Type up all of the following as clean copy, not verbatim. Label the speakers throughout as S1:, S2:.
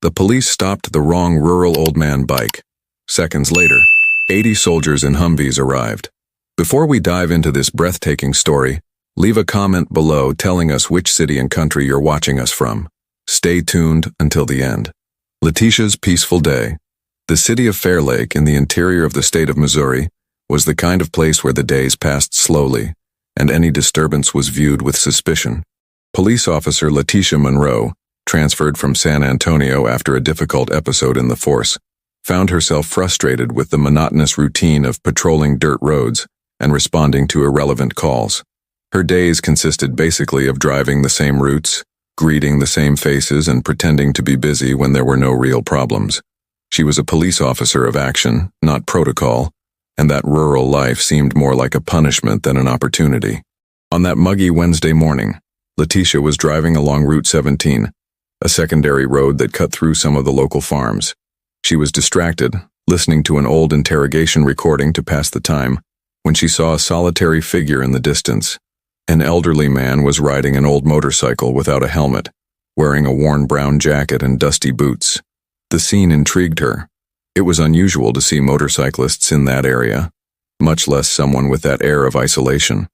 S1: The police stopped the wrong rural old man bike. Seconds later, 80 soldiers in Humvees arrived. Before we dive into this breathtaking story, leave a comment below telling us which city and country you're watching us from. Stay tuned until the end. Letitia's peaceful day. The city of Fair Lake in the interior of the state of Missouri was the kind of place where the days passed slowly, and any disturbance was viewed with suspicion. Police officer Letitia Monroe, transferred from San Antonio after a difficult episode in the force, found herself frustrated with the monotonous routine of patrolling dirt roads and responding to irrelevant calls. Her days consisted basically of driving the same routes, greeting the same faces, and pretending to be busy when there were no real problems. She was a police officer of action, not protocol, and that rural life seemed more like a punishment than an opportunity. On that muggy Wednesday morning, Letitia was driving along Route 17, a secondary road that cut through some of the local farms. She was distracted, listening to an old interrogation recording to pass the time, when she saw a solitary figure in the distance. An elderly man was riding an old motorcycle without a helmet, wearing a worn brown jacket and dusty boots. The scene intrigued her. It was unusual to see motorcyclists in that area, much less someone with that air of isolation.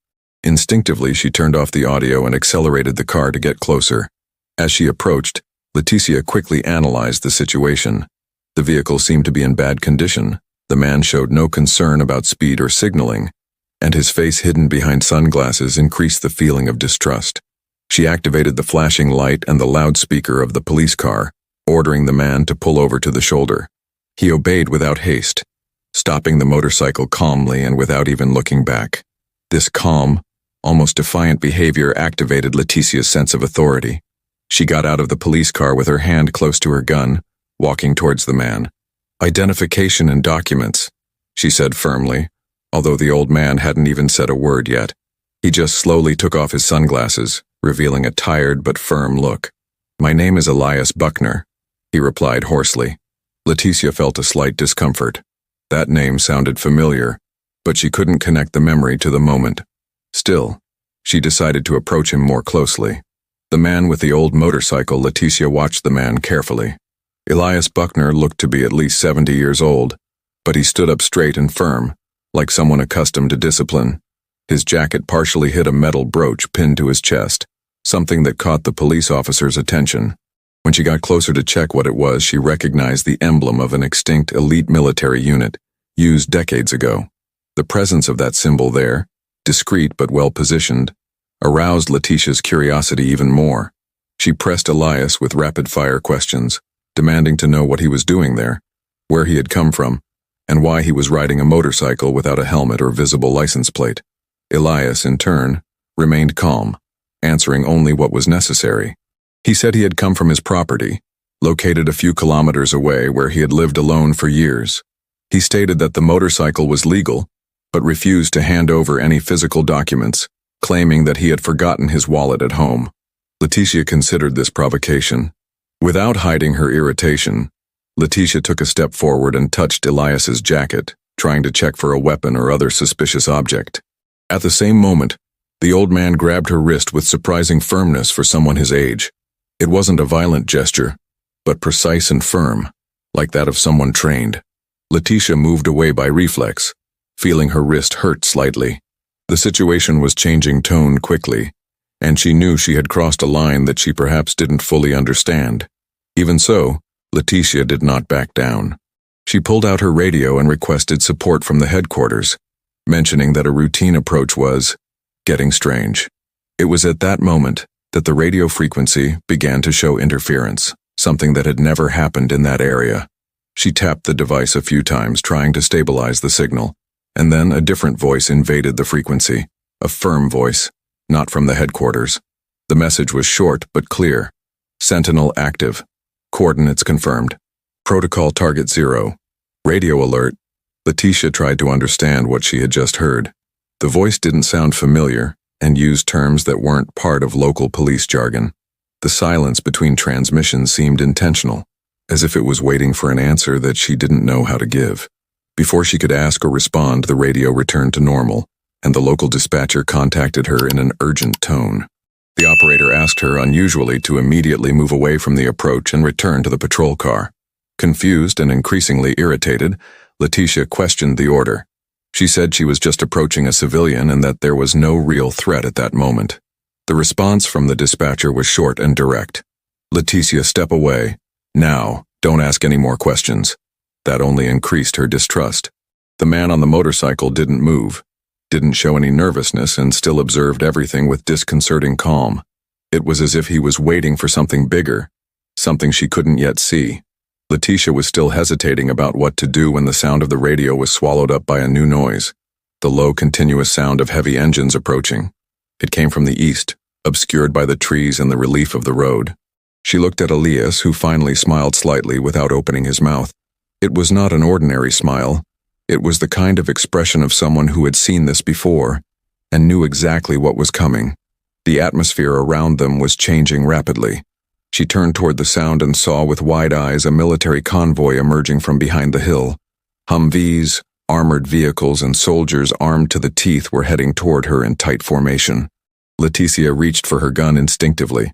S1: Instinctively, she turned off the audio and accelerated the car to get closer. As she approached, Letitia quickly analyzed the situation. The vehicle seemed to be in bad condition. The man showed no concern about speed or signaling, and his face hidden behind sunglasses increased the feeling of distrust. She activated the flashing light and the loudspeaker of the police car, ordering the man to pull over to the shoulder. He obeyed without haste, stopping the motorcycle calmly and without even looking back. This calm, almost defiant behavior activated Letitia's sense of authority. She got out of the police car with her hand close to her gun, walking towards the man. "Identification and documents," she said firmly, although the old man hadn't even said a word yet. He just slowly took off his sunglasses, revealing a tired but firm look. "My name is Elias Buckner," he replied hoarsely. Letitia felt a slight discomfort. That name sounded familiar, but she couldn't connect the memory to the moment. Still, she decided to approach him more closely. The man with the old motorcycle. Letitia watched the man carefully. Elias Buckner looked to be at least 70 years old, but he stood up straight and firm, like someone accustomed to discipline. His jacket partially hid a metal brooch pinned to his chest, something that caught the police officer's attention. When she got closer to check what it was, she recognized the emblem of an extinct elite military unit, used decades ago. The presence of that symbol there, discreet but well-positioned, aroused Letitia's curiosity even more. She pressed Elias with rapid-fire questions, demanding to know what he was doing there, where he had come from, and why he was riding a motorcycle without a helmet or visible license plate. Elias, in turn, remained calm, answering only what was necessary. He said he had come from his property, located a few kilometers away where he had lived alone for years. He stated that the motorcycle was legal, but refused to hand over any physical documents, claiming that he had forgotten his wallet at home. Letitia considered this provocation. Without hiding her irritation, Letitia took a step forward and touched Elias's jacket, trying to check for a weapon or other suspicious object. At the same moment, the old man grabbed her wrist with surprising firmness for someone his age. It wasn't a violent gesture, but precise and firm, like that of someone trained. Letitia moved away by reflex, feeling her wrist hurt slightly. The situation was changing tone quickly, and she knew she had crossed a line that she perhaps didn't fully understand. Even so, Letitia did not back down. She pulled out her radio and requested support from the headquarters, mentioning that a routine approach was getting strange. It was at that moment that the radio frequency began to show interference, something that had never happened in that area. She tapped the device a few times, trying to stabilize the signal, and then a different voice invaded the frequency, a firm voice, not from the headquarters. The message was short but clear. "Sentinel active. Coordinates confirmed. Protocol target 0. Radio alert." Letitia tried to understand what she had just heard. The voice didn't sound familiar and used terms that weren't part of local police jargon. The silence between transmissions seemed intentional, as if it was waiting for an answer that she didn't know how to give. Before she could ask or respond, the radio returned to normal, and the local dispatcher contacted her in an urgent tone. The operator asked her unusually to immediately move away from the approach and return to the patrol car. Confused and increasingly irritated, Letitia questioned the order. She said she was just approaching a civilian and that there was no real threat at that moment. The response from the dispatcher was short and direct. Letitia, step away. Now, don't ask any more questions. That only increased her distrust. The man on the motorcycle didn't move, didn't show any nervousness, and still observed everything with disconcerting calm. It was as if he was waiting for something bigger, something she couldn't yet see. Letitia was still hesitating about what to do when the sound of the radio was swallowed up by a new noise, the low, continuous sound of heavy engines approaching. It came from the east, obscured by the trees and the relief of the road. She looked at Elias, who finally smiled slightly without opening his mouth. It was not an ordinary smile. It was the kind of expression of someone who had seen this before and knew exactly what was coming. The atmosphere around them was changing rapidly. She turned toward the sound and saw with wide eyes a military convoy emerging from behind the hill. Humvees, armored vehicles, and soldiers armed to the teeth were heading toward her in tight formation. Letitia reached for her gun instinctively,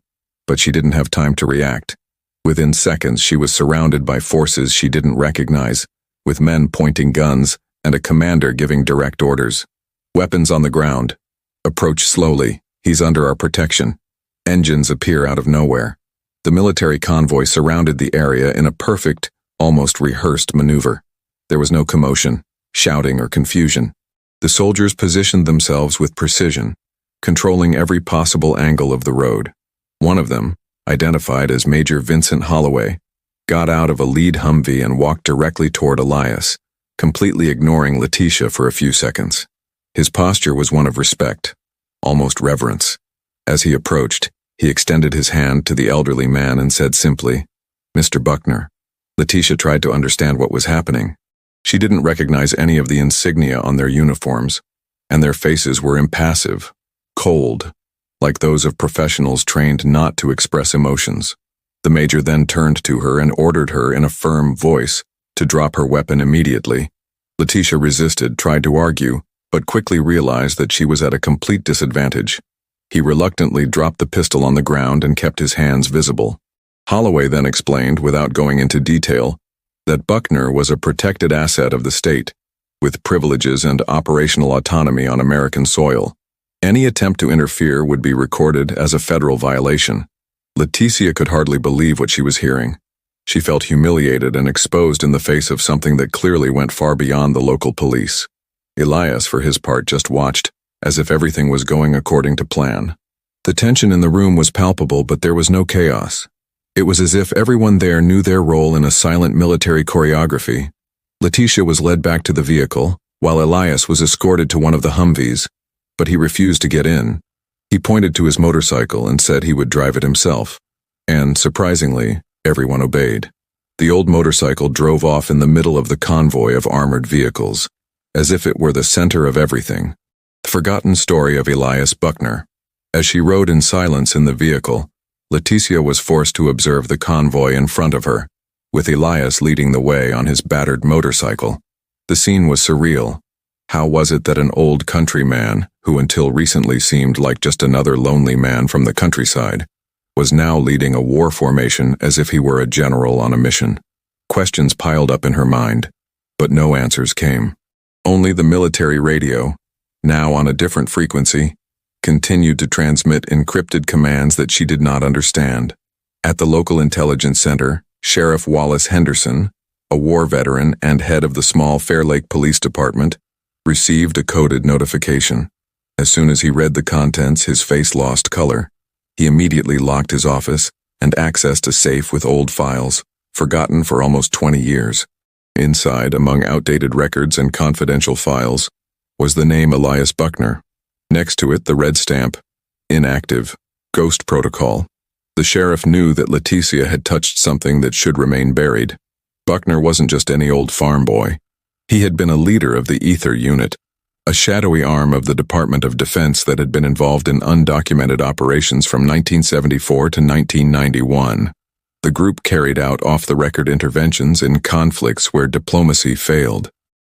S1: but she didn't have time to react. Within seconds, she was surrounded by forces she didn't recognize, with men pointing guns and a commander giving direct orders. Weapons on the ground. Approach slowly. He's under our protection. Engines appear out of nowhere. The military convoy surrounded the area in a perfect, almost rehearsed maneuver. There was no commotion, shouting, or confusion. The soldiers positioned themselves with precision, controlling every possible angle of the road. One of them, identified as Major Vincent Holloway, got out of a lead Humvee and walked directly toward Elias, completely ignoring Letitia for a few seconds. His posture was one of respect, almost reverence. As he approached, he extended his hand to the elderly man and said simply, "Mr. Buckner." Letitia tried to understand what was happening. She didn't recognize any of the insignia on their uniforms, and their faces were impassive, cold, like those of professionals trained not to express emotions. The major then turned to her and ordered her in a firm voice to drop her weapon immediately. Letitia resisted, tried to argue, but quickly realized that she was at a complete disadvantage. He reluctantly dropped the pistol on the ground and kept his hands visible. Holloway then explained, without going into detail, that Buckner was a protected asset of the state, with privileges and operational autonomy on American soil. Any attempt to interfere would be recorded as a federal violation. Letitia could hardly believe what she was hearing. She felt humiliated and exposed in the face of something that clearly went far beyond the local police. Elias, for his part, just watched, as if everything was going according to plan. The tension in the room was palpable, but there was no chaos. It was as if everyone there knew their role in a silent military choreography. Letitia was led back to the vehicle, while Elias was escorted to one of the Humvees, but he refused to get in. He pointed to his motorcycle and said he would drive it himself. And, surprisingly, everyone obeyed. The old motorcycle drove off in the middle of the convoy of armored vehicles, as if it were the center of everything. The forgotten story of Elias Buckner. As she rode in silence in the vehicle, Letitia was forced to observe the convoy in front of her, with Elias leading the way on his battered motorcycle. The scene was surreal. How was it that an old countryman, who until recently seemed like just another lonely man from the countryside, was now leading a war formation as if he were a general on a mission? Questions piled up in her mind, but no answers came. Only the military radio, now on a different frequency, continued to transmit encrypted commands that she did not understand. At the local intelligence center, Sheriff Wallace Henderson, a war veteran and head of the small Fair Lake Police Department, received a coded notification. As soon as he read the contents, his face lost color. He immediately locked his office and accessed a safe with old files, forgotten for almost 20 years. Inside, among outdated records and confidential files, was the name Elias Buckner. Next to it, the red stamp, inactive, ghost protocol. The sheriff knew that Letitia had touched something that should remain buried. Buckner wasn't just any old farm boy. He had been a leader of the Ether Unit, a shadowy arm of the Department of Defense that had been involved in undocumented operations from 1974 to 1991. The group carried out off-the-record interventions in conflicts where diplomacy failed.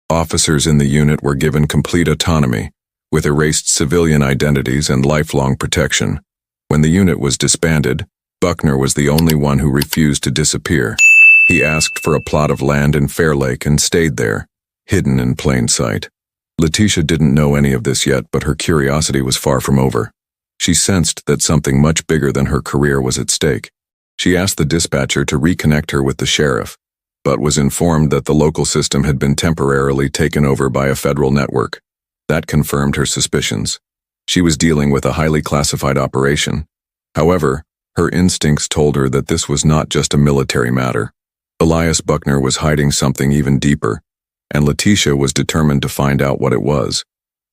S1: Officers in the unit were given complete autonomy, with erased civilian identities and lifelong protection. When the unit was disbanded, Buckner was the only one who refused to disappear. He asked for a plot of land in Fair Lake and stayed there, hidden in plain sight. Letitia didn't know any of this yet, but her curiosity was far from over. She sensed that something much bigger than her career was at stake. She asked the dispatcher to reconnect her with the sheriff, but was informed that the local system had been temporarily taken over by a federal network. That confirmed her suspicions. She was dealing with a highly classified operation. However, her instincts told her that this was not just a military matter. Elias Buckner was hiding something even deeper, and Letitia was determined to find out what it was.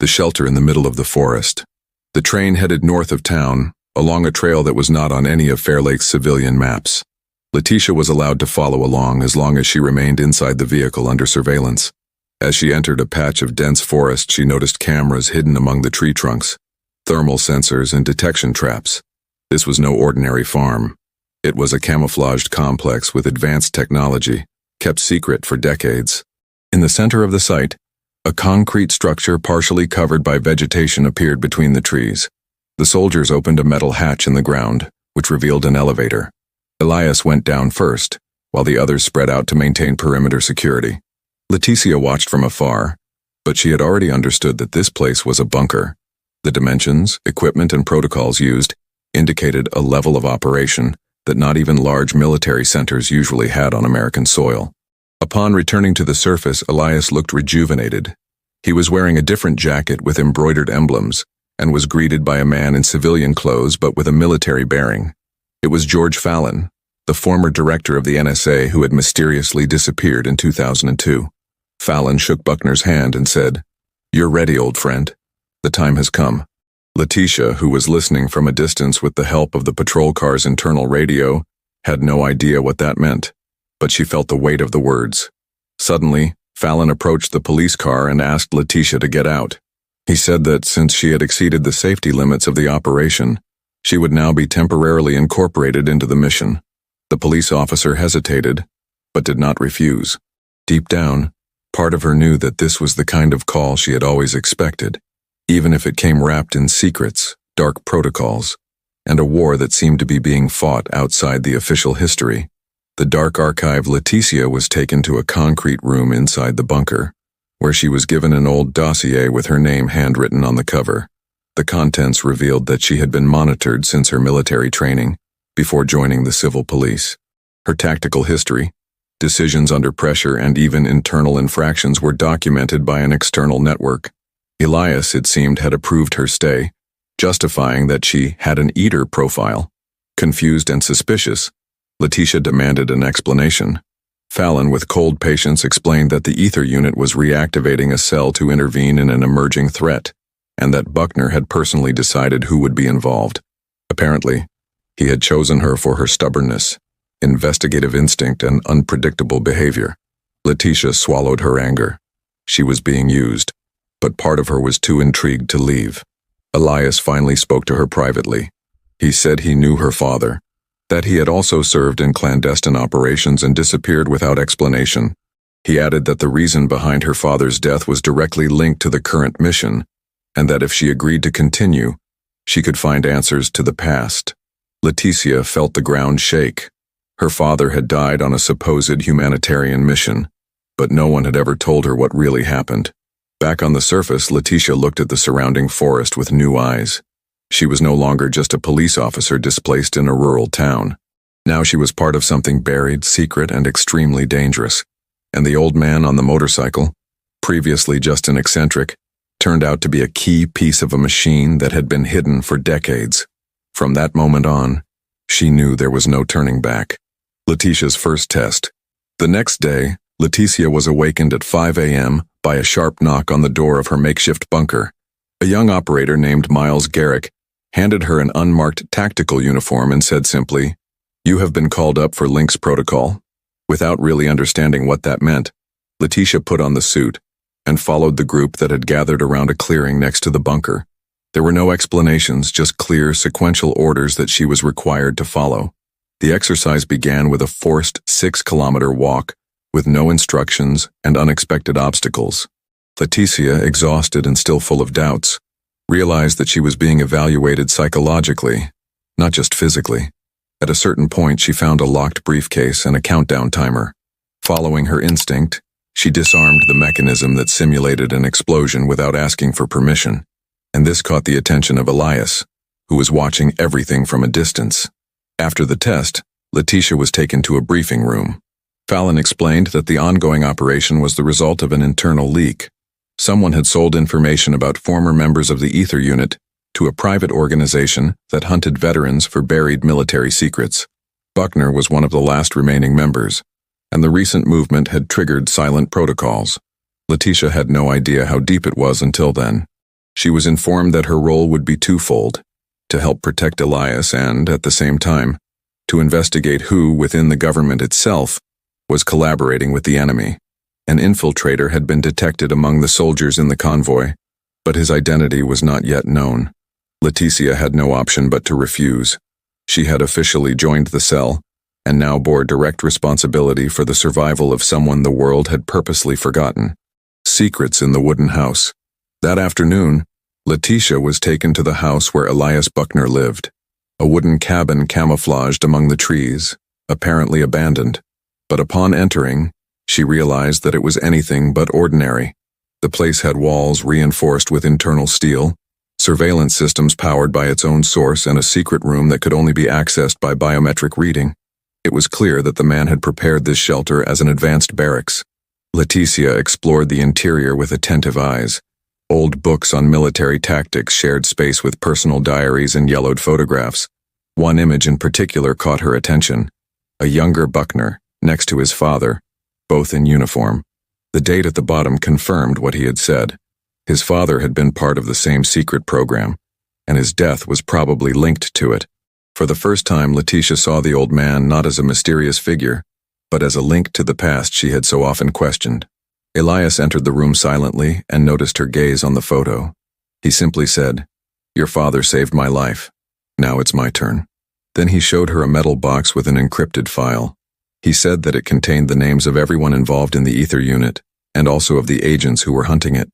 S1: The shelter in the middle of the forest. The train headed north of town, along a trail that was not on any of Fair Lake's civilian maps. Letitia was allowed to follow along as long as she remained inside the vehicle under surveillance. As she entered a patch of dense forest, she noticed cameras hidden among the tree trunks, thermal sensors and detection traps. This was no ordinary farm. It was a camouflaged complex with advanced technology, kept secret for decades. In the center of the site, a concrete structure partially covered by vegetation appeared between the trees. The soldiers opened a metal hatch in the ground, which revealed an elevator. Elias went down first, while the others spread out to maintain perimeter security. Letitia watched from afar, but she had already understood that this place was a bunker. The dimensions, equipment, and protocols used indicated a level of operation that not even large military centers usually had on American soil. Upon returning to the surface, Elias looked rejuvenated. He was wearing a different jacket with embroidered emblems and was greeted by a man in civilian clothes but with a military bearing. It was George Fallon, the former director of the NSA who had mysteriously disappeared in 2002. Fallon shook Buckner's hand and said, "You're ready, old friend. The time has come." Letitia, who was listening from a distance with the help of the patrol car's internal radio, had no idea what that meant, but she felt the weight of the words. Suddenly, Fallon approached the police car and asked Letitia to get out. He said that since she had exceeded the safety limits of the operation, she would now be temporarily incorporated into the mission. The police officer hesitated, but did not refuse. Deep down, part of her knew that this was the kind of call she had always expected, even if it came wrapped in secrets, dark protocols, and a war that seemed to be being fought outside the official history. The dark archive. Letitia was taken to a concrete room inside the bunker, where she was given an old dossier with her name handwritten on the cover. The contents revealed that she had been monitored since her military training, before joining the civil police. Her tactical history, decisions under pressure, and even internal infractions were documented by an external network. Elias, it seemed, had approved her stay, justifying that she had an eater profile. Confused and suspicious, Letitia demanded an explanation. Fallon, with cold patience, explained that the ether unit was reactivating a cell to intervene in an emerging threat, and that Buckner had personally decided who would be involved. Apparently, he had chosen her for her stubbornness, investigative instinct, and unpredictable behavior. Letitia swallowed her anger. She was being used, but part of her was too intrigued to leave. Elias finally spoke to her privately. He said he knew her father, that he had also served in clandestine operations and disappeared without explanation. He added that the reason behind her father's death was directly linked to the current mission, and that if she agreed to continue, she could find answers to the past. Letitia felt the ground shake. Her father had died on a supposed humanitarian mission, but no one had ever told her what really happened. Back on the surface, Letitia looked at the surrounding forest with new eyes. She was no longer just a police officer displaced in a rural town. Now she was part of something buried, secret, and extremely dangerous. And the old man on the motorcycle, previously just an eccentric, turned out to be a key piece of a machine that had been hidden for decades. From that moment on, she knew there was no turning back. Letitia's first test. The next day, Letitia was awakened at 5 a.m. by a sharp knock on the door of her makeshift bunker. A young operator named Miles Garrick handed her an unmarked tactical uniform and said simply, "You have been called up for Lynx protocol." Without really understanding what that meant, Letitia put on the suit and followed the group that had gathered around a clearing next to the bunker. There were no explanations, just clear, sequential orders that she was required to follow. The exercise began with a forced 6-kilometer walk, with no instructions and unexpected obstacles. Letitia, exhausted and still full of doubts, realized that she was being evaluated psychologically. not just physically. At a certain point, she found a locked briefcase and a countdown timer. Following her instinct, she disarmed the mechanism that simulated an explosion without asking for permission, and this caught the attention of Elias, who was watching everything from a distance. After the test, Letitia was taken to a briefing room. Fallon explained that the ongoing operation was the result of an internal leak. Someone had sold information about former members of the Ether Unit to a private organization that hunted veterans for buried military secrets. Buckner was one of the last remaining members, and the recent movement had triggered silent protocols. Letitia had no idea how deep it was until then. She was informed that her role would be twofold: to help protect Elias and, at the same time, to investigate who, within the government itself, was collaborating with the enemy. An infiltrator had been detected among the soldiers in the convoy, but his identity was not yet known. Letitia had no option but to refuse. She had officially joined the cell, and now bore direct responsibility for the survival of someone the world had purposely forgotten. Secrets in the wooden house. That afternoon, Letitia was taken to the house where Elias Buckner lived. A wooden cabin camouflaged among the trees, apparently abandoned. But upon entering, she realized that it was anything but ordinary. The place had walls reinforced with internal steel, surveillance systems powered by its own source, and a secret room that could only be accessed by biometric reading. It was clear that the man had prepared this shelter as an advanced barracks. Letitia explored the interior with attentive eyes. Old books on military tactics shared space with personal diaries and yellowed photographs. One image in particular caught her attention: a younger Buckner, next to his father, both in uniform. The date at the bottom confirmed what he had said. His father had been part of the same secret program, and his death was probably linked to it. For the first time, Letitia saw the old man not as a mysterious figure, but as a link to the past she had so often questioned. Elias entered the room silently and noticed her gaze on the photo. He simply said, "Your father saved my life. Now it's my turn." Then he showed her a metal box with an encrypted file. He said that it contained the names of everyone involved in the Ether Unit, and also of the agents who were hunting it.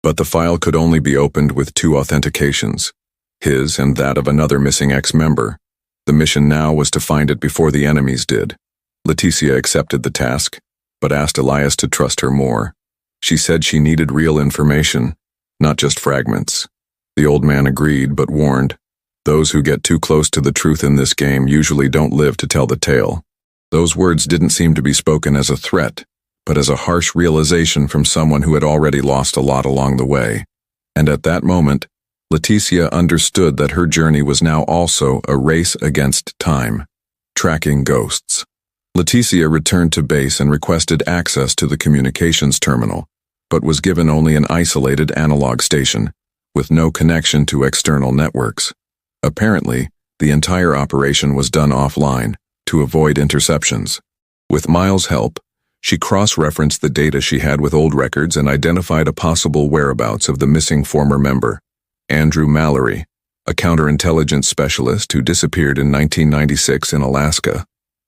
S1: But the file could only be opened with two authentications, his and that of another missing ex-member. The mission now was to find it before the enemies did. Letitia accepted the task, but asked Elias to trust her more. She said she needed real information, not just fragments. The old man agreed, but warned, "Those who get too close to the truth in this game usually don't live to tell the tale." Those words didn't seem to be spoken as a threat, but as a harsh realization from someone who had already lost a lot along the way. And at that moment, Letitia understood that her journey was now also a race against time, tracking ghosts. Letitia returned to base and requested access to the communications terminal, but was given only an isolated analog station, with no connection to external networks. Apparently, the entire operation was done offline, to avoid interceptions. With Miles' help, she cross-referenced the data she had with old records and identified a possible whereabouts of the missing former member, Andrew Mallory, a counterintelligence specialist who disappeared in 1996 in Alaska.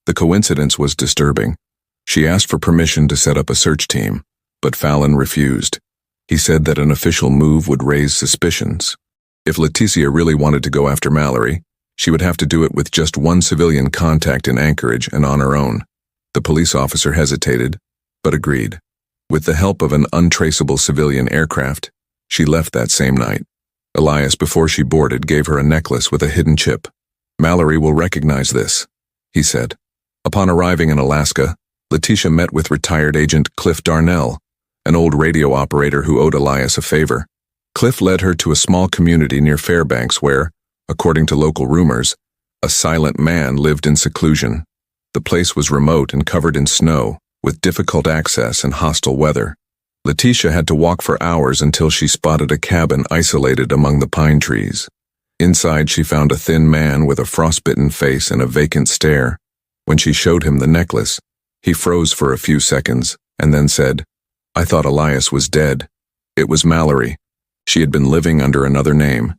S1: The coincidence was disturbing. She asked for permission to set up a search team, but Fallon refused. He said that an official move would raise suspicions. If Letitia really wanted to go after Mallory, she would have to do it with just one civilian contact in Anchorage and on her own. The police officer hesitated, but agreed. With the help of an untraceable civilian aircraft, she left that same night. Elias, before she boarded, gave her a necklace with a hidden chip. "Mallory will recognize this," he said. Upon arriving in Alaska, Letitia met with retired agent Cliff Darnell, an old radio operator who owed Elias a favor. Cliff led her to a small community near Fairbanks where, according to local rumors, a silent man lived in seclusion. The place was remote and covered in snow, with difficult access and hostile weather. Letitia had to walk for hours until she spotted a cabin isolated among the pine trees. Inside, she found a thin man with a frostbitten face and a vacant stare. When she showed him the necklace, he froze for a few seconds and then said, "I thought Elias was dead." It was Mallory. She had been living under another name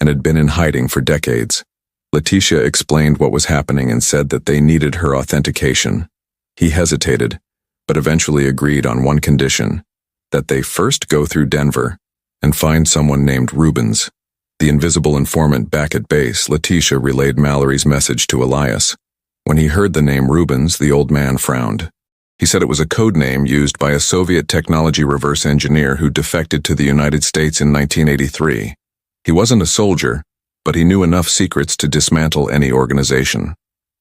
S1: and had been in hiding for decades. Letitia explained what was happening and said that they needed her authentication. He hesitated, but eventually agreed on one condition: that they first go through Denver and find someone named Rubens. The invisible informant back at base, Letitia, relayed Mallory's message to Elias. When he heard the name Rubens, the old man frowned. He said it was a code name used by a Soviet technology reverse engineer who defected to the United States in 1983. He wasn't a soldier, but he knew enough secrets to dismantle any organization.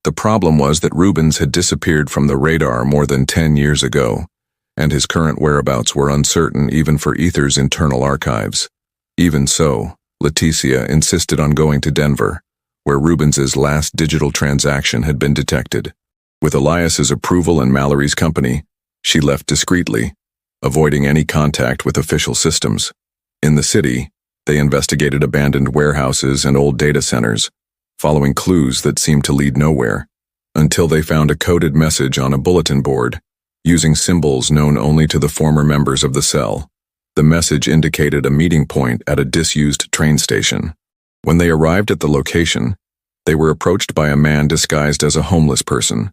S1: The problem was that Rubens had disappeared from the radar more than 10 years ago, and his current whereabouts were uncertain even for Ether's internal archives. Even so, Leticia insisted on going to Denver, where Rubens's last digital transaction had been detected. With Elias's approval and Mallory's company, she left discreetly, avoiding any contact with official systems. In the city, they investigated abandoned warehouses and old data centers, following clues that seemed to lead nowhere, until they found a coded message on a bulletin board, using symbols known only to the former members of the cell. The message indicated a meeting point at a disused train station. When they arrived at the location, they were approached by a man disguised as a homeless person,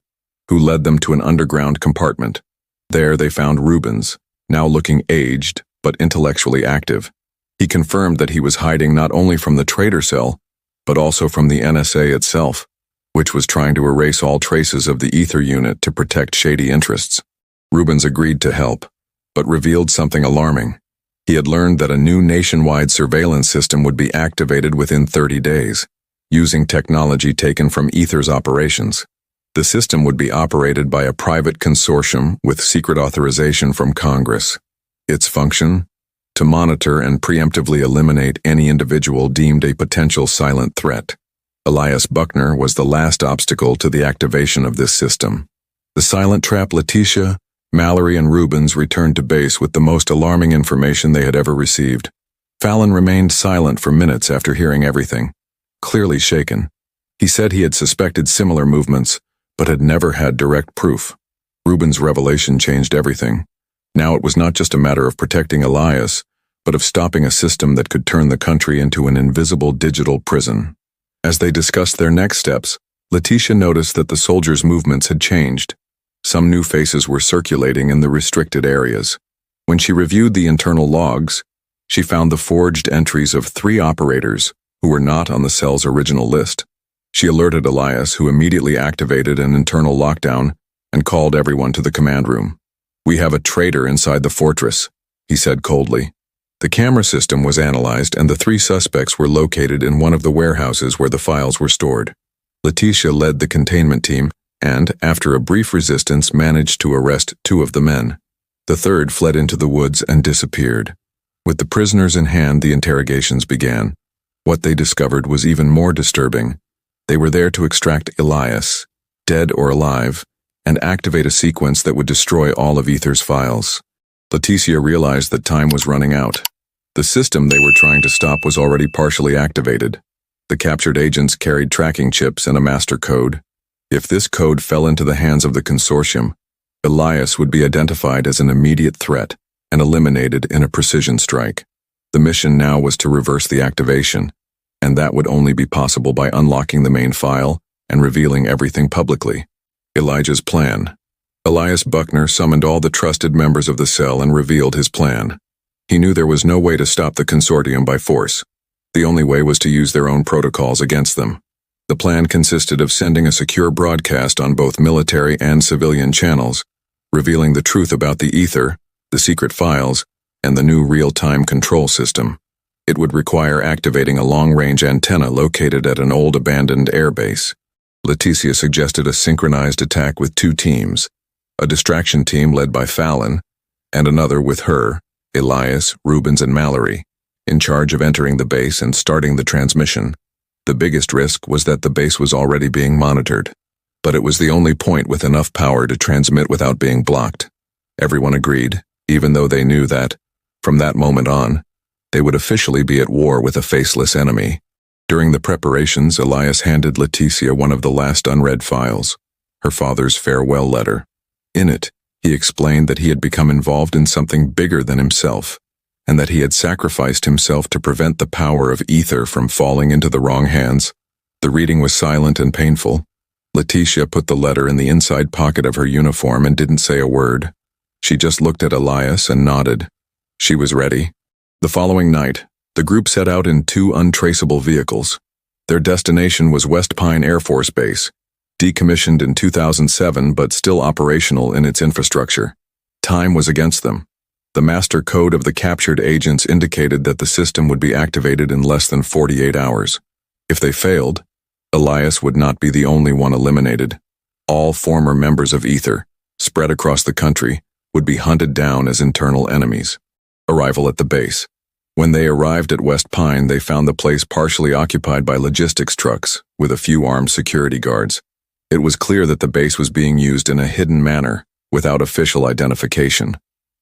S1: who led them to an underground compartment. There they found Rubens, now looking aged but intellectually active. He confirmed that he was hiding not only from the traitor cell, but also from the NSA itself, which was trying to erase all traces of the Ether unit to protect shady interests. Rubens agreed to help, but revealed something alarming. He had learned that a new nationwide surveillance system would be activated within 30 days, using technology taken from Ether's operations. The system would be operated by a private consortium with secret authorization from Congress. Its function? To monitor and preemptively eliminate any individual deemed a potential silent threat. Elias Buckner was the last obstacle to the activation of this system. The silent trap. Letitia, Mallory, and Rubens returned to base with the most alarming information they had ever received. Fallon remained silent for minutes after hearing everything, clearly shaken. He said he had suspected similar movements, but had never had direct proof. Rubens' revelation changed everything. Now it was not just a matter of protecting Elias, but of stopping a system that could turn the country into an invisible digital prison. As they discussed their next steps, Letitia noticed that the soldiers' movements had changed. Some new faces were circulating in the restricted areas. When she reviewed the internal logs, she found the forged entries of 3 operators who were not on the cell's original list. She alerted Elias, who immediately activated an internal lockdown and called everyone to the command room. "We have a traitor inside the fortress," he said coldly. The camera system was analyzed and the 3 suspects were located in one of the warehouses where the files were stored. Letitia led the containment team and, after a brief resistance, managed to arrest 2 of the men. The third fled into the woods and disappeared. With the prisoners in hand, the interrogations began. What they discovered was even more disturbing. They were there to extract Elias, dead or alive, and activate a sequence that would destroy all of Ether's files. Leticia realized that time was running out. The system they were trying to stop was already partially activated. The captured agents carried tracking chips and a master code. If this code fell into the hands of the consortium, Elias would be identified as an immediate threat and eliminated in a precision strike. The mission now was to reverse the activation, and that would only be possible by unlocking the main file and revealing everything publicly. Elijah's plan. Elias Buckner summoned all the trusted members of the cell and revealed his plan. He knew there was no way to stop the consortium by force. The only way was to use their own protocols against them. The plan consisted of sending a secure broadcast on both military and civilian channels, revealing the truth about the Ether, the secret files, and the new real-time control system. It would require activating a long-range antenna located at an old abandoned airbase. Leticia suggested a synchronized attack with 2 teams, a distraction team led by Fallon, and another with her, Elias, Rubens, and Mallory, in charge of entering the base and starting the transmission. The biggest risk was that the base was already being monitored, but it was the only point with enough power to transmit without being blocked. Everyone agreed, even though they knew that, from that moment on, they would officially be at war with a faceless enemy. During the preparations, Elias handed Leticia one of the last unread files, her father's farewell letter. In it, he explained that he had become involved in something bigger than himself, and that he had sacrificed himself to prevent the power of Ether from falling into the wrong hands. The reading was silent and painful. Leticia put the letter in the inside pocket of her uniform and didn't say a word. She just looked at Elias and nodded. She was ready. The following night, The group set out in two untraceable vehicles. Their destination was West Pine Air Force Base, decommissioned in 2007 but still operational in its infrastructure. Time was against them. The master code of the captured agents indicated that the system would be activated in less than 48 hours. If they failed, Elias would not be the only one eliminated. All former members of Ether, spread across the country, would be hunted down as internal enemies. Arrival at the base. When they arrived at West Pine, they found the place partially occupied by logistics trucks, with a few armed security guards. It was clear that the base was being used in a hidden manner, without official identification.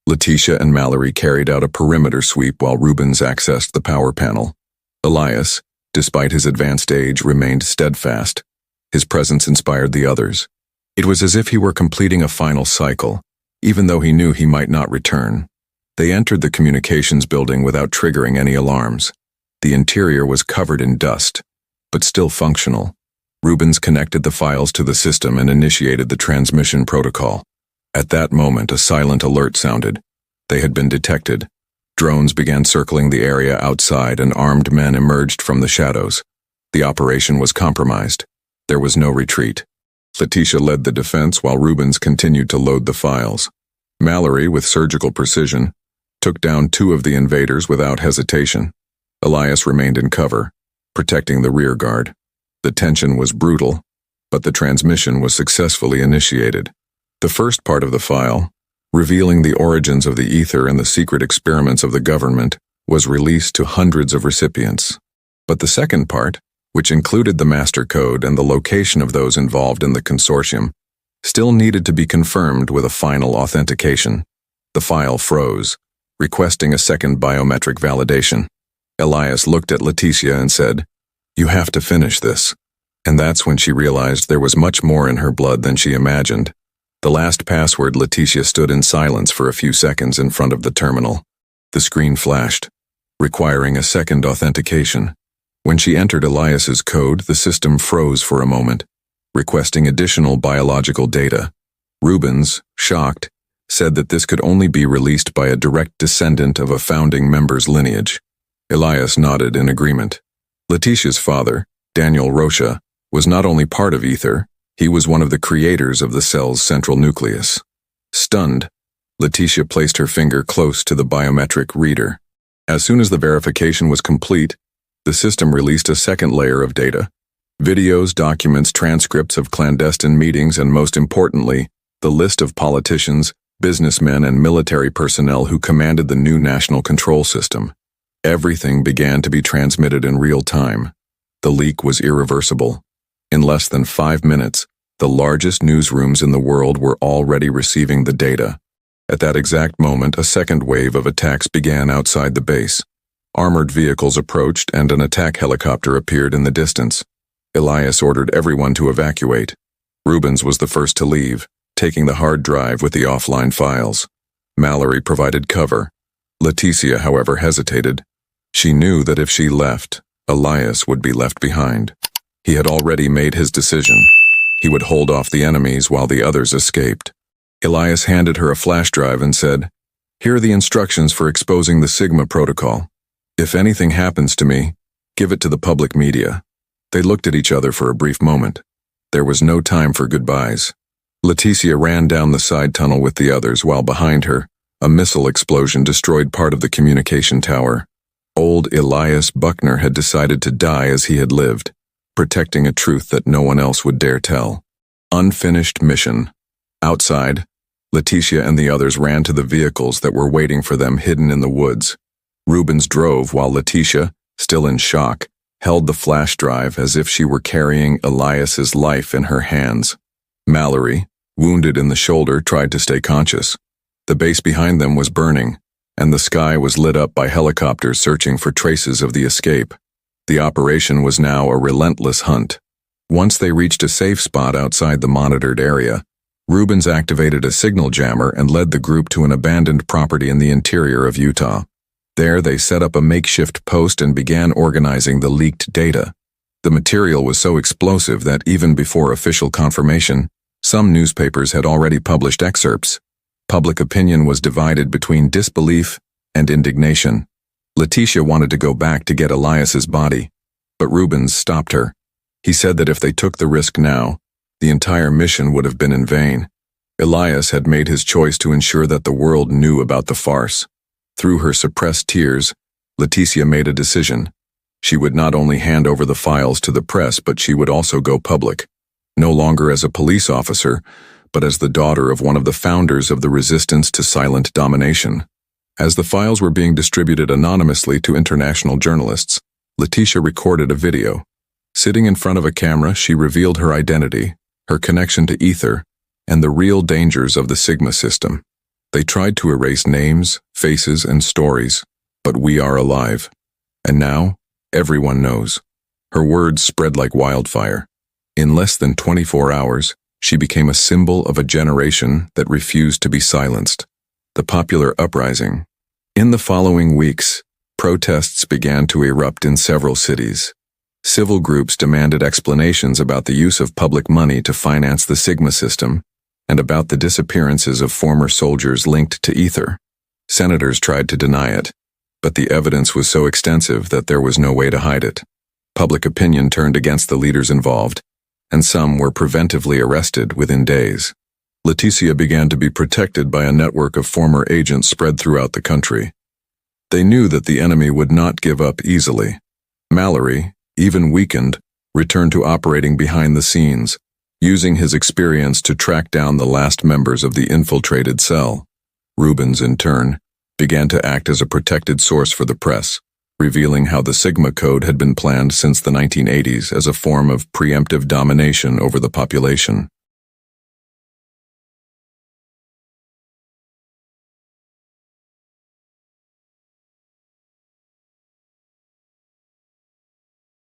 S1: Letitia and Mallory carried out a perimeter sweep while Rubens accessed the power panel. Elias, despite his advanced age, remained steadfast. His presence inspired the others. It was as if he were completing a final cycle, even though he knew he might not return. They entered the communications building without triggering any alarms. The interior was covered in dust, but still functional. Rubens connected the files to the system and initiated the transmission protocol. At that moment, a silent alert sounded. They had been detected. Drones began circling the area outside and armed men emerged from the shadows. The operation was compromised. There was no retreat. Letitia led the defense while Rubens continued to load the files. Mallory, with surgical precision, took down two of the invaders without hesitation. Elias remained in cover, protecting the rear guard. The tension was brutal, but the transmission was successfully initiated. The first part of the file, revealing the origins of the ether and the secret experiments of the government, was released to hundreds of recipients. But the second part, which included the master code and the location of those involved in the consortium, still needed to be confirmed with a final authentication. The file froze, requesting a second biometric validation. Elias looked at Letitia and said, "You have to finish this." And that's when she realized there was much more in her blood than she imagined. The last password. Letitia stood in silence for a few seconds in front of the terminal. The screen flashed, requiring a second authentication. When she entered Elias's code, the system froze for a moment, requesting additional biological data. Rubens, shocked, said that this could only be released by a direct descendant of a founding member's lineage. Elias nodded in agreement. Letitia's father, Daniel Rocha, was not only part of Ether, he was one of the creators of the cell's central nucleus. Stunned, Letitia placed her finger close to the biometric reader. As soon as the verification was complete, the system released a second layer of data. Videos, documents, transcripts of clandestine meetings, and most importantly, the list of politicians, businessmen, and military personnel who commanded the new national control system. Everything began to be transmitted in real time. The leak was irreversible. In less than 5 minutes, the largest newsrooms in the world were already receiving the data. At that exact moment, a second wave of attacks began outside the base. Armored vehicles approached and an attack helicopter appeared in the distance. Elias ordered everyone to evacuate. Rubens was the first to leave, taking the hard drive with the offline files. Mallory provided cover. Letitia, however, hesitated. She knew that if she left, Elias would be left behind. He had already made his decision. He would hold off the enemies while the others escaped. Elias handed her a flash drive and said, "Here are the instructions for exposing the Sigma protocol. If anything happens to me, give it to the public media." They looked at each other for a brief moment. There was no time for goodbyes. Letitia ran down the side tunnel with the others while behind her, a missile explosion destroyed part of the communication tower. Old Elias Buckner had decided to die as he had lived, protecting a truth that no one else would dare tell. Unfinished mission. Outside, Letitia and the others ran to the vehicles that were waiting for them hidden in the woods. Rubens drove while Letitia, still in shock, held the flash drive as if she were carrying Elias's life in her hands. Mallory, wounded in the shoulder, tried to stay conscious. The base behind them was burning, and the sky was lit up by helicopters searching for traces of the escape. The operation was now a relentless hunt. Once they reached a safe spot outside the monitored area, Rubens activated a signal jammer and led the group to an abandoned property in the interior of Utah. There they set up a makeshift post and began organizing the leaked data. The material was so explosive that even before official confirmation, some newspapers had already published excerpts. Public opinion was divided between disbelief and indignation. Letitia wanted to go back to get Elias's body, but Rubens stopped her. He said that if they took the risk now, the entire mission would have been in vain. Elias had made his choice to ensure that the world knew about the farce. Through her suppressed tears, Letitia made a decision. She would not only hand over the files to the press, but she would also go public, no longer as a police officer, but as the daughter of one of the founders of the resistance to silent domination. As the files were being distributed anonymously to international journalists, Letitia recorded a video. Sitting in front of a camera, she revealed her identity, her connection to Ether, and the real dangers of the Sigma system. They tried to erase names, faces, and stories, but we are alive. And now, everyone knows. Her words spread like wildfire. In less than 24 hours, she became a symbol of a generation that refused to be silenced. The popular uprising. In the following weeks, protests began to erupt in several cities. Civil groups demanded explanations about the use of public money to finance the Sigma system, and about the disappearances of former soldiers linked to Ether. Senators tried to deny it, but the evidence was so extensive that there was no way to hide it. Public opinion turned against the leaders involved, and some were preventively arrested within days. Letitia began to be protected by a network of former agents spread throughout the country. They knew that the enemy would not give up easily. Mallory, even weakened, returned to operating behind the scenes, using his experience to track down the last members of the infiltrated cell. Rubens, in turn, began to act as a protected source for the press, revealing how the Sigma Code had been planned since the 1980s as a form of preemptive domination over the population.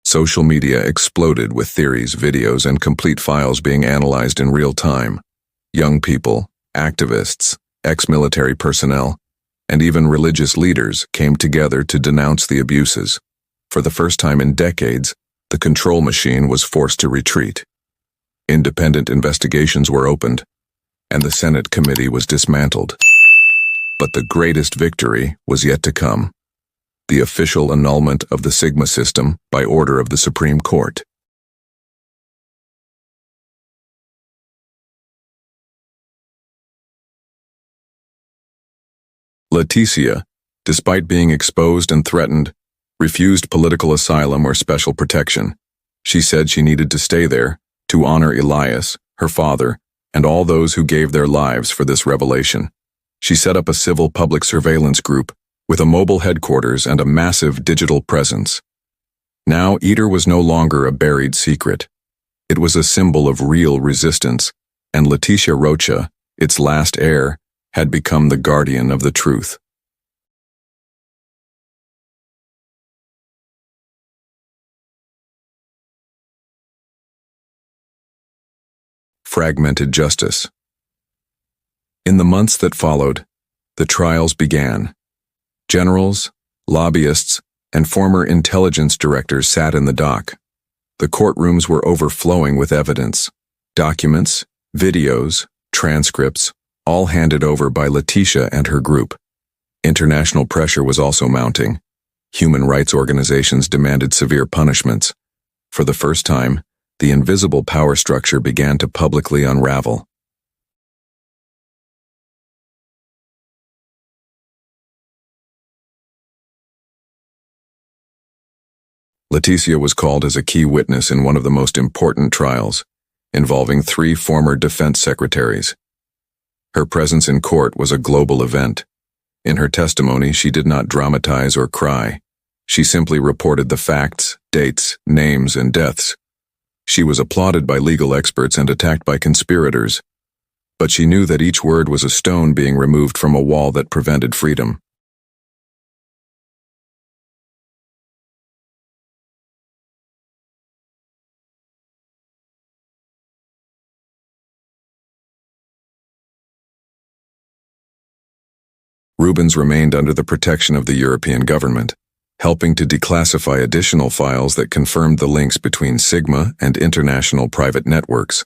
S1: Social media exploded with theories, videos, and complete files being analyzed in real time. Young people, activists, ex-military personnel, and even religious leaders came together to denounce the abuses. For the first time in decades, the control machine was forced to retreat. Independent investigations were opened, and the Senate committee was dismantled. But the greatest victory was yet to come. The official annulment of the Sigma system by order of the Supreme Court. Letitia, despite being exposed and threatened, refused political asylum or special protection. She said she needed to stay there to honor Elias, her father, and all those who gave their lives for this revelation. She set up a civil public surveillance group with a mobile headquarters and a massive digital presence. Now, Ether was no longer a buried secret. It was a symbol of real resistance, and Letitia Rocha, its last heir, had become the guardian of the truth. Fragmented justice. In the months that followed, the trials began. Generals, lobbyists, and former intelligence directors sat in the dock. The courtrooms were overflowing with evidence. Documents, videos, transcripts, all handed over by Letitia and her group. International pressure was also mounting. Human rights organizations demanded severe punishments. For the first time, the invisible power structure began to publicly unravel. Letitia was called as a key witness in one of the most important trials, involving 3 former defense secretaries. Her presence in court was a global event. In her testimony, she did not dramatize or cry. She simply reported the facts, dates, names, and deaths. She was applauded by legal experts and attacked by conspirators, but she knew that each word was a stone being removed from a wall that prevented freedom. Rubens remained under the protection of the European government, helping to declassify additional files that confirmed the links between Sigma and international private networks.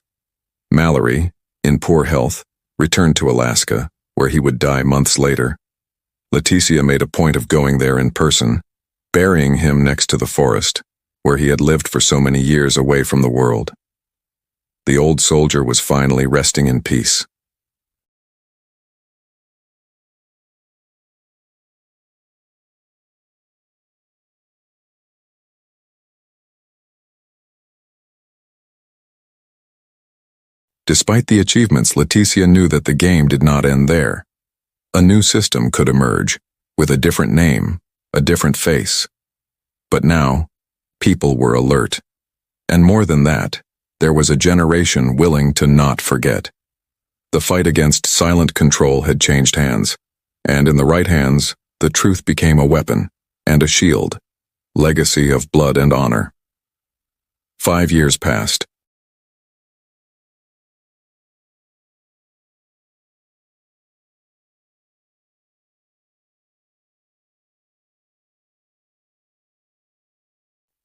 S1: Mallory, in poor health, returned to Alaska, where he would die months later. Leticia made a point of going there in person, burying him next to the forest, where he had lived for so many years away from the world. The old soldier was finally resting in peace. Despite the achievements, Leticia knew that the game did not end there. A new system could emerge, with a different name, a different face. But now, people were alert. And more than that, there was a generation willing to not forget. The fight against silent control had changed hands, and in the right hands, the truth became a weapon and a shield, legacy of blood and honor. 5 years passed.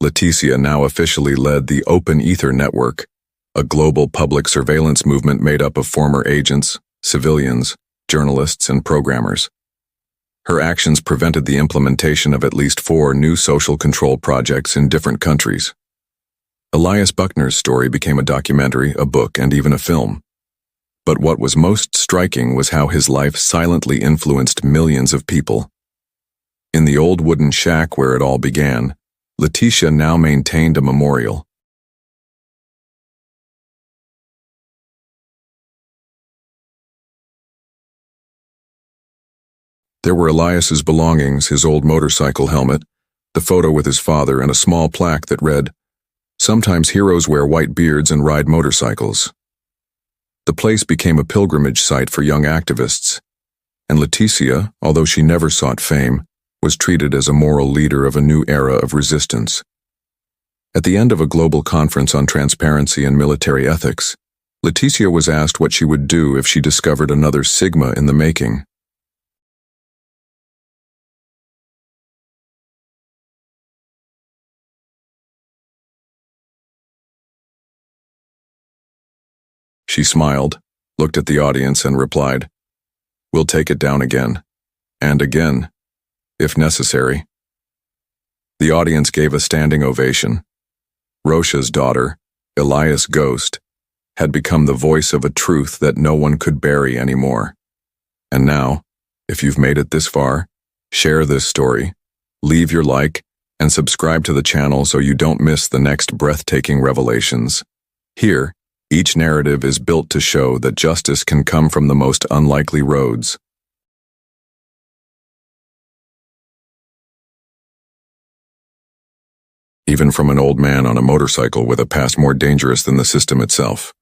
S1: Leticia now officially led the Open Ether Network, a global public surveillance movement made up of former agents, civilians, journalists, and programmers. Her actions prevented the implementation of at least 4 new social control projects in different countries. Elias Buckner's story became a documentary, a book, and even a film. But what was most striking was how his life silently influenced millions of people. In the old wooden shack where it all began, Leticia now maintained a memorial. There were Elias's belongings, his old motorcycle helmet, the photo with his father, and a small plaque that read, "Sometimes heroes wear white beards and ride motorcycles." The place became a pilgrimage site for young activists, and Leticia, although she never sought fame, was treated as a moral leader of a new era of resistance. At the end of a global conference on transparency and military ethics, Leticia was asked what she would do if she discovered another Sigma in the making. She smiled, looked at the audience, and replied, "We'll take it down again, and again, if necessary." The audience gave a standing ovation. Rosha's daughter, Elias Ghost, had become the voice of a truth that no one could bury anymore. And now, if you've made it this far, share this story, leave your like, and subscribe to the channel so you don't miss the next breathtaking revelations. Here, each narrative is built to show that justice can come from the most unlikely roads. Even from an old man on a motorcycle with a past more dangerous than the system itself.